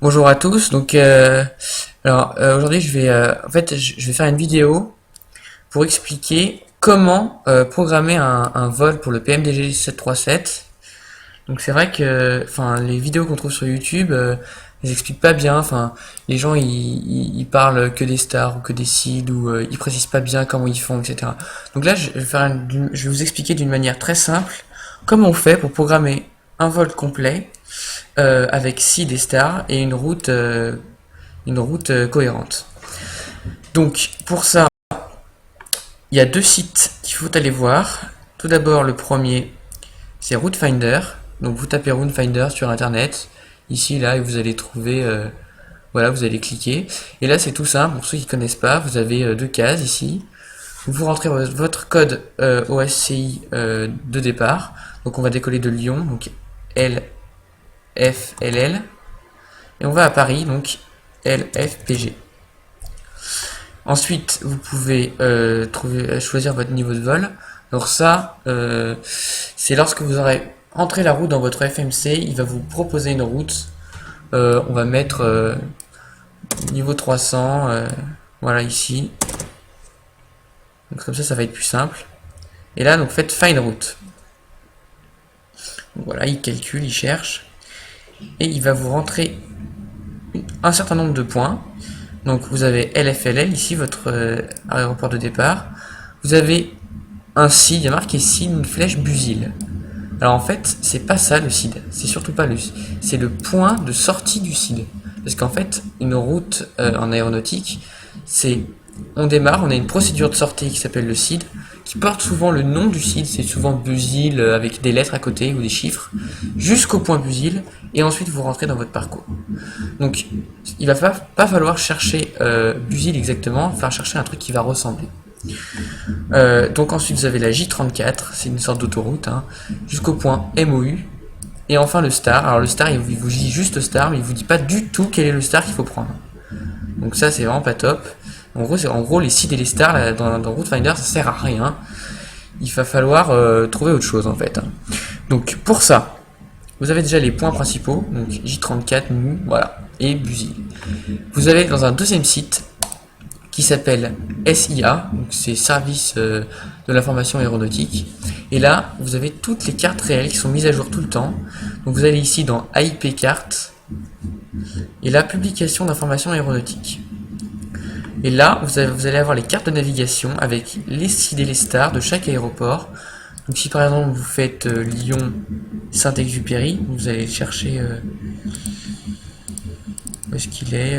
Bonjour à tous. Aujourd'hui, je vais faire une vidéo pour expliquer comment programmer un vol pour le PMDG 737. Donc c'est vrai que, les vidéos qu'on trouve sur YouTube, ils expliquent pas bien. Les gens ils parlent que des stars ou que des seeds ou ils précisent pas bien comment ils font, etc. Donc là, je vais vous expliquer d'une manière très simple comment on fait pour programmer un vol complet avec seed et stars et une route cohérente. Donc pour ça, il y a deux sites qu'il faut aller voir. Tout d'abord, le premier, c'est Route Finder. Donc vous tapez Route Finder sur internet, ici, là, et vous allez trouver, voilà, vous allez cliquer. Et là, c'est tout simple, pour ceux qui ne connaissent pas, vous avez deux cases ici. Vous rentrez votre code OSCI de départ. Donc on va décoller de Lyon, donc LFLL. Et on va à Paris, donc LFPG. Ensuite, vous pouvez choisir votre niveau de vol. Alors ça, c'est lorsque vous aurez entré la route dans votre FMC, il va vous proposer une route. On va mettre niveau 300, voilà ici. Donc comme ça va être plus simple. Et là, donc faites Find Route. Donc voilà, il calcule, il cherche. Et il va vous rentrer un certain nombre de points. Donc vous avez LFLL ici, votre aéroport de départ. Vous avez un CID, il y a marqué CID, une flèche Busil. Alors en fait, c'est pas ça le CID, c'est surtout pas c'est le point de sortie du CID. Parce qu'en fait, une route en aéronautique, on démarre, on a une procédure de sortie qui s'appelle le CID, qui porte souvent le nom du CID, c'est souvent Busil avec des lettres à côté ou des chiffres, jusqu'au point Busil, et ensuite vous rentrez dans votre parcours. Donc il va pas falloir chercher Busil exactement, il va falloir chercher un truc qui va ressembler. Donc ensuite vous avez la J34, c'est une sorte d'autoroute, jusqu'au point MOU, et enfin le star. Alors le star, il vous dit juste star, mais il vous dit pas du tout quel est le star qu'il faut prendre. Donc ça, c'est vraiment pas top. En gros les seeds et les stars là, dans Route Finder, ça sert à rien. Il va falloir trouver autre chose en fait. Donc pour ça, vous avez déjà les points principaux, donc J34, MU, voilà, et Busil. Vous avez dans un deuxième site qui s'appelle SIA, donc c'est Service de l'information aéronautique. Et là, vous avez toutes les cartes réelles qui sont mises à jour tout le temps. Donc vous allez ici dans AIP cartes et là publication d'informations aéronautiques. Et là, vous allez avoir les cartes de navigation avec les seeds et les stars de chaque aéroport. Donc si par exemple vous faites Lyon Saint-Exupéry, vous allez chercher où est-ce qu'il est,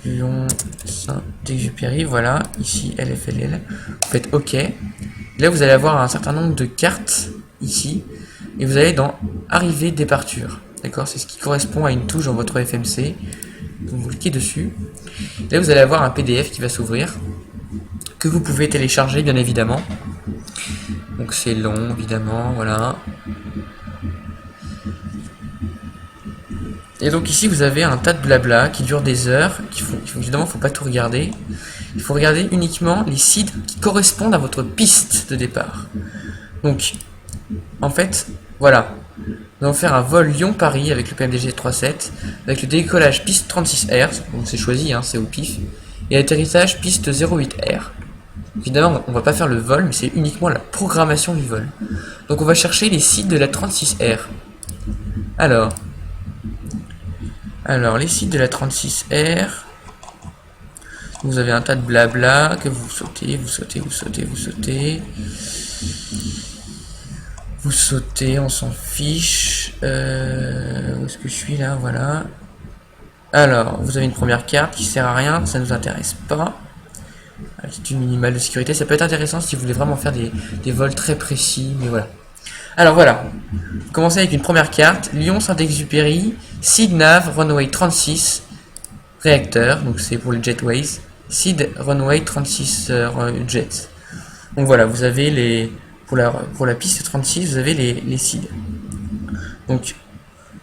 Lyon Saint-Exupéry, voilà, ici LFLL. Vous faites OK. Là vous allez avoir un certain nombre de cartes ici et vous allez dans arrivée départure. D'accord, c'est ce qui correspond à une touche dans votre FMC. Donc vous cliquez dessus. Là vous allez avoir un PDF qui va s'ouvrir que vous pouvez télécharger bien évidemment. Donc c'est long évidemment, voilà. Et donc ici vous avez un tas de blabla qui dure des heures, évidemment il ne faut pas tout regarder. Il faut regarder uniquement les sites qui correspondent à votre piste de départ. Donc en fait, voilà. Nous allons faire un vol Lyon-Paris avec le PMDG 37, avec le décollage piste 36R, donc c'est choisi, c'est au pif, et atterrissage piste 08R. Évidemment, on va pas faire le vol, mais c'est uniquement la programmation du vol. Donc on va chercher les sites de la 36R. Alors les sites de la 36R, vous avez un tas de blabla que vous sautez, vous sautez, on s'en fiche. Où est-ce que je suis là? Voilà. Alors, vous avez une première carte qui sert à rien, ça nous intéresse pas. Attitude minimale de sécurité, ça peut être intéressant si vous voulez vraiment faire des vols très précis, mais voilà. Alors voilà, commencez avec une première carte, Lyon Saint-Exupéry, Seed Nav, Runway 36, réacteur, donc c'est pour les jetways, Seed Runway 36 jets. Donc voilà, vous avez pour la piste 36, vous avez les seeds. Donc,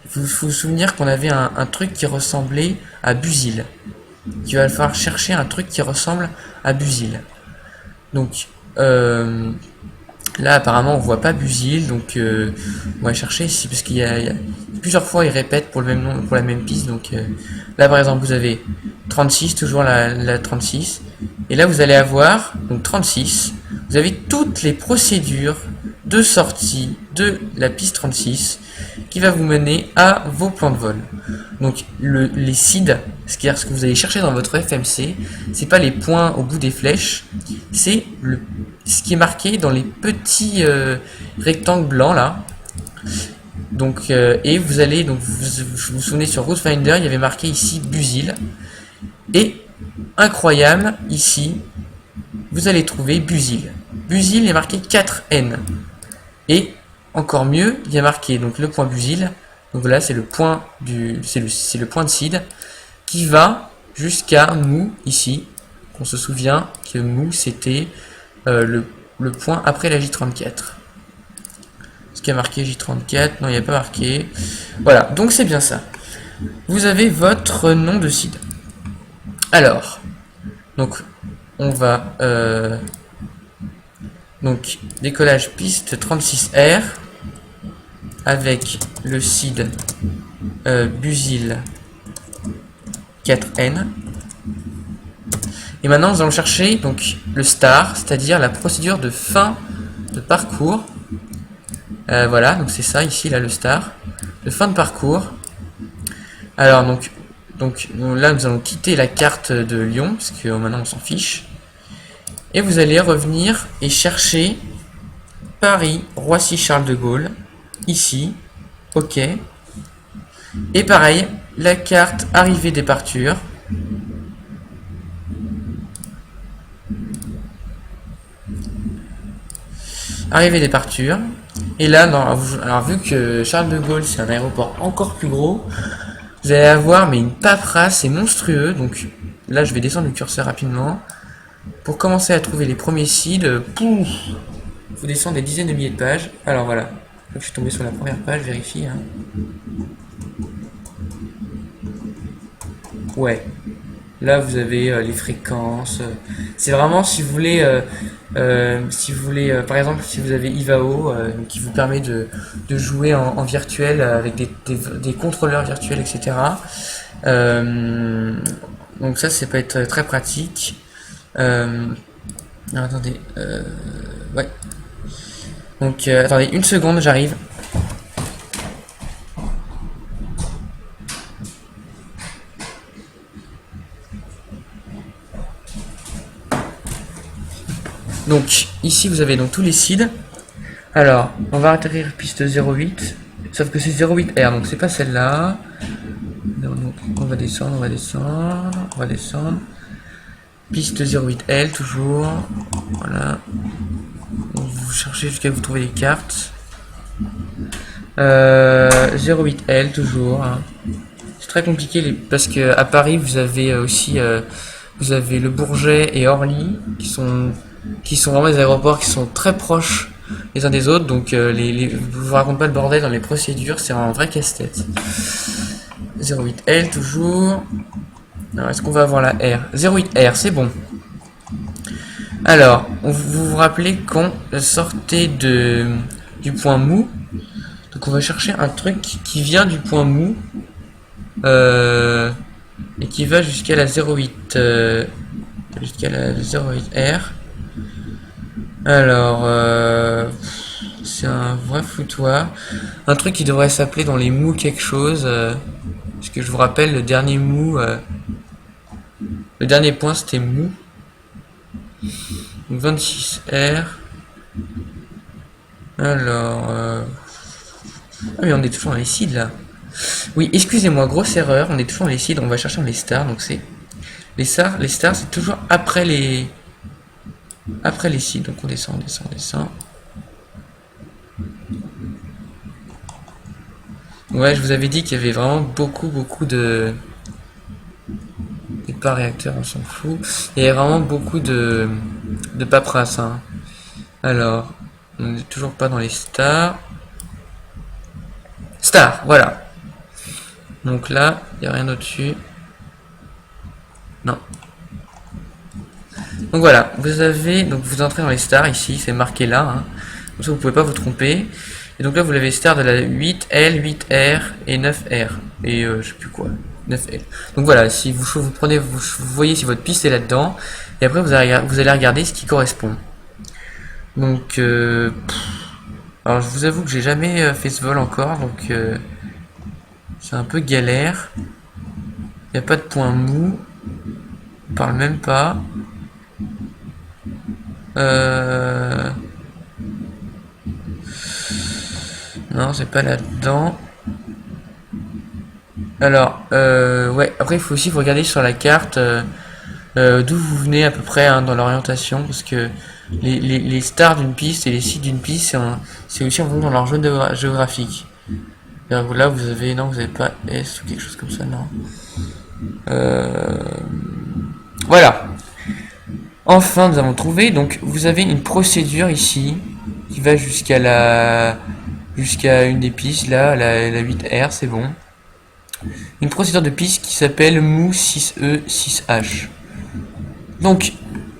il faut vous souvenir qu'on avait un truc qui ressemblait à Busil. Il va falloir chercher un truc qui ressemble à Busil. Donc, là apparemment on voit pas Busil, donc on va chercher ici parce qu'il y a plusieurs fois il répète pour le même nom, pour la même piste. Donc là par exemple vous avez 36, toujours la 36. Et là vous allez avoir donc 36. Vous avez toutes les procédures de sortie de la piste 36 qui va vous mener à vos plans de vol. Donc les seeds, c'est-à-dire ce que vous allez chercher dans votre FMC, c'est pas les points au bout des flèches, c'est ce qui est marqué dans les petits rectangles blancs là. Donc et vous allez donc vous souvenez sur Route Finder, il y avait marqué ici Busil. Et incroyable, ici vous allez trouver Busil. Busil est marqué 4N. Et encore mieux, il y a marqué donc le point Busil. Donc là c'est le point c'est le point de seed qui va jusqu'à Mou ici. On se souvient que Mou c'était le point après la J34. Ce qui a marqué J34, non il n'y a pas marqué. Voilà, donc c'est bien ça. Vous avez votre nom de seed. Alors, donc on va donc décollage piste 36R avec le seed Busil 4N. Et maintenant nous allons chercher donc le star, c'est-à-dire la procédure de fin de parcours. Voilà, donc c'est ça ici là le star de fin de parcours. Alors donc là nous allons quitter la carte de Lyon parce que maintenant on s'en fiche. Et vous allez revenir et chercher Paris, Roissy, Charles de Gaulle ici. OK. Et pareil, la carte arrivée-départure. Arrivée-départure. Et là, alors vu que Charles de Gaulle c'est un aéroport encore plus gros, vous allez avoir mais une paperasse, c'est monstrueux. Donc là, je vais descendre le curseur rapidement. Pour commencer à trouver les premiers seeds, pouf, faut descendre des dizaines de milliers de pages. Alors voilà, je suis tombé sur la première page, vérifie. Hein. Ouais, là vous avez les fréquences. C'est vraiment si vous voulez, par exemple, si vous avez Ivao qui vous permet de jouer en virtuel avec des contrôleurs virtuels, etc. Donc ça peut être très pratique. Attendez, ouais. Donc attendez une seconde, j'arrive. Donc ici vous avez donc tous les seeds. Alors on va atterrir piste 08, sauf que c'est 08R, donc c'est pas celle-là. On va descendre, on va descendre, on va descendre. Piste 08L toujours. Voilà. Vous cherchez jusqu'à vous trouver les cartes. 08L toujours. Hein. C'est très compliqué parce que à Paris vous avez aussi vous avez le Bourget et Orly qui sont vraiment des aéroports qui sont très proches les uns des autres. Donc je vous raconte pas le bordel dans les procédures, c'est un vrai casse-tête. 08L toujours. Alors, est-ce qu'on va avoir la R? 08R, c'est bon. Alors, vous vous rappelez qu'on sortait du point mou. Donc on va chercher un truc qui vient du point mou. Et qui va jusqu'à la 08. Jusqu'à la 08R. Alors, c'est un vrai foutoir. Un truc qui devrait s'appeler dans les mous quelque chose. Parce que je vous rappelle, le dernier mou... le dernier point c'était mou. 26R. Alors... Ah mais on est toujours dans les seeds là. Oui, excusez-moi, grosse erreur, on est toujours dans les seeds, on va chercher dans les stars, donc c'est... Les stars c'est toujours après les seeds, donc on descend, on descend, on descend. Ouais, je vous avais dit qu'il y avait vraiment beaucoup de... pas réacteur, on s'en fout. Il y a vraiment beaucoup de paperasse. Hein. Alors, on n'est toujours pas dans les stars. Stars, voilà. Donc là, il n'y a rien au-dessus. Non. Donc voilà, vous entrez dans les stars ici, c'est marqué là. Hein. Comme ça, vous pouvez pas vous tromper. Et donc là, vous l'avez star de la 8L, 8R et 9R. Et je sais plus quoi. 9L. Donc voilà, si vous prenez, vous voyez si votre piste est là-dedans. Et après, vous allez regarder ce qui correspond. Donc, alors je vous avoue que j'ai jamais fait ce vol encore. Donc, c'est un peu galère. Il n'y a pas de point mou. On parle même pas. Non, c'est pas là-dedans. Alors, ouais, après il faut aussi regarder sur la carte d'où vous venez à peu près hein, dans l'orientation, parce que les stars d'une piste et les sites d'une piste, c'est aussi en fonction de leur zone géographique. Là, vous avez, non, vous n'avez pas S ou quelque chose comme ça, non. Voilà. Enfin, nous avons trouvé. Donc, vous avez une procédure ici qui va jusqu'à une des pistes, là, la 8R, c'est bon. Une procédure de piste qui s'appelle mou 6E 6H. Donc,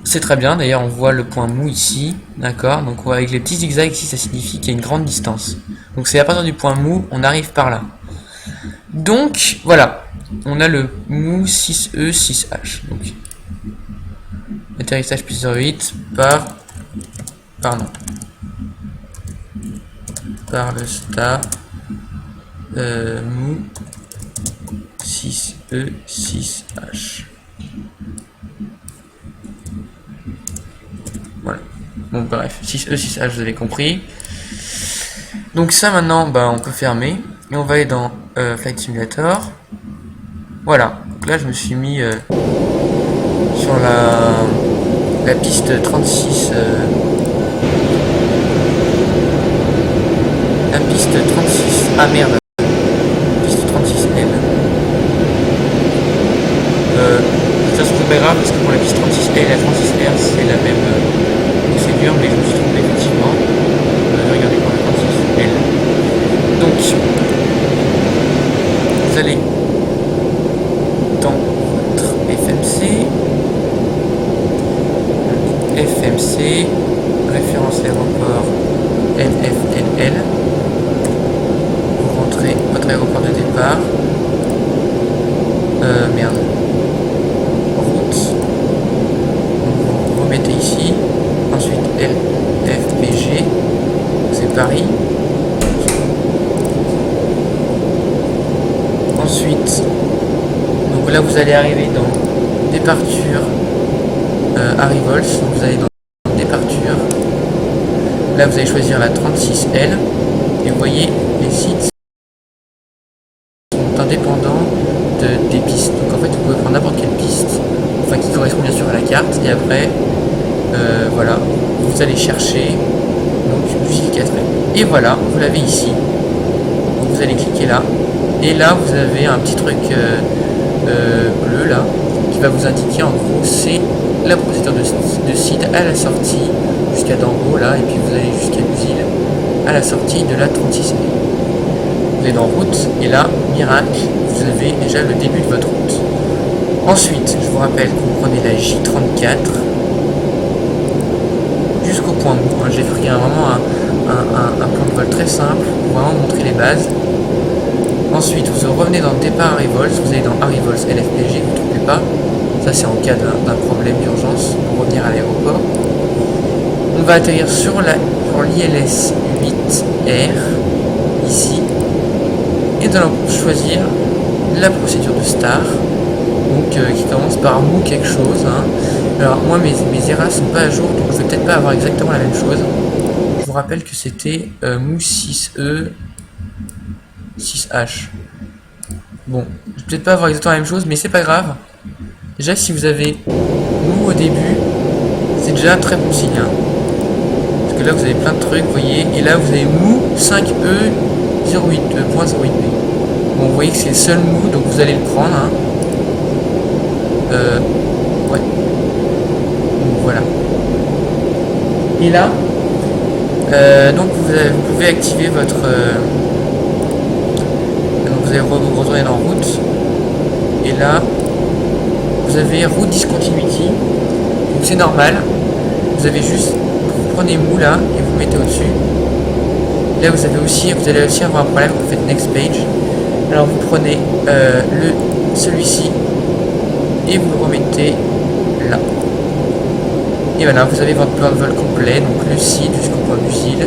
c'est très bien. D'ailleurs, on voit le point mou ici, d'accord. Donc, on voit avec les petits zigzags ici, ça signifie qu'il y a une grande distance. Donc, c'est à partir du point mou, on arrive par là. Donc, voilà. On a le mou 6E 6H. Donc, atterrissage plus 08 par le star mou 6E 6H. Voilà. Bon bref, 6E 6H vous avez compris. Donc ça maintenant on peut fermer et on va aller dans Flight Simulator. Voilà. Donc là je me suis mis sur la piste 36 la piste 36 ah merde piste 36L de toute façon c'est pas grave parce que pour la piste 36L et la 36R c'est la même procédure mais je me suis trompé effectivement regardez pour la 36L donc vous allez dans votre FMC référence aéroport NFLL. Vous rentrez votre aéroport de départ. Merde. Route. Vous remettez ici. Ensuite LFPG. C'est Paris. Ensuite, donc là vous allez arriver dans départure Arrivals. Donc vous allez dans départure. Là vous allez choisir la 36L. Et vous voyez les sites sont indépendants des pistes. Donc en fait vous pouvez prendre n'importe quelle piste, enfin qui correspond bien sûr à la carte. Et après voilà, vous allez chercher donc Jules Catherine. Et voilà, vous l'avez ici. Donc vous allez cliquer là. Et là vous avez un petit truc bleu là qui va vous indiquer en gros c'est la procédure de site à la sortie jusqu'à d'en haut là, et puis vous allez jusqu'à Musil à la sortie de la 36 L. Vous êtes en route et là, miracle, vous avez déjà le début de votre route. Ensuite, je vous rappelle que vous prenez la J34 jusqu'au point mou. J'ai pris vraiment un plan de vol très simple pour vraiment montrer les bases. Ensuite, vous revenez dans le départ Arrivals, vous allez dans Arrivals LFPG, vous ne trouvez pas. Ça, c'est en cas d'un problème d'urgence pour revenir à l'aéroport. On va atterrir sur l'ILS 8R, ici. Et nous allons choisir la procédure de star, donc qui commence par mou quelque chose. Hein. Alors, moi, mes ERA sont pas à jour, donc je vais peut-être pas avoir exactement la même chose. Je vous rappelle que c'était mou 6E 6H. Bon, je vais peut-être pas avoir exactement la même chose, mais c'est pas grave. Déjà, si vous avez mou au début, c'est déjà un très bon signe. Hein. Parce que là, vous avez plein de trucs, vous voyez. Et là, vous avez mou 5E 08.08B. Bon, vous voyez que c'est le seul mou, donc vous allez le prendre. Hein. Ouais. Donc, voilà. Et là, donc vous pouvez activer votre... donc vous allez retourner dans route. Et là... vous avez route discontinuity, donc c'est normal, vous avez juste, vous prenez mou là et vous mettez au dessus, là vous allez aussi avoir un problème quand vous faites next page. Alors vous prenez celui-ci et vous le remettez là. Et voilà, vous avez votre plan de vol complet, donc le site jusqu'au point d'usine,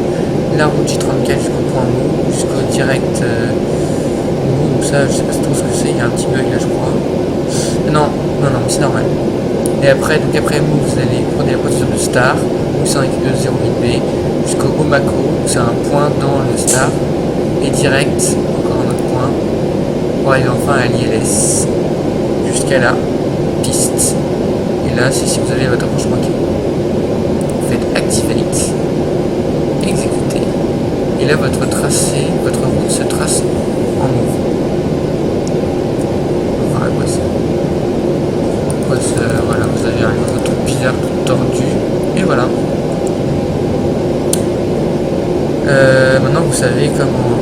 la route J34 jusqu'au point mou, jusqu'au direct mou, donc ça je sais pas trop ce que c'est, il y a un petit bug là je crois. Non, c'est normal. Et après, mou, vous allez prendre la position de star, où c'est en équipe de 0,8B, jusqu'au Omako, c'est un point dans le star, et direct, encore un autre point, pour arriver enfin à l'ILS, jusqu'à la piste. Et là, c'est si vous avez votre approchement qui vous faites activate, exécuter. Et là, votre tracé, votre route se trace en move. Voilà quoi ça. Voilà, vous avez un votre bizarre tout tordu. Et voilà. Maintenant, vous savez comment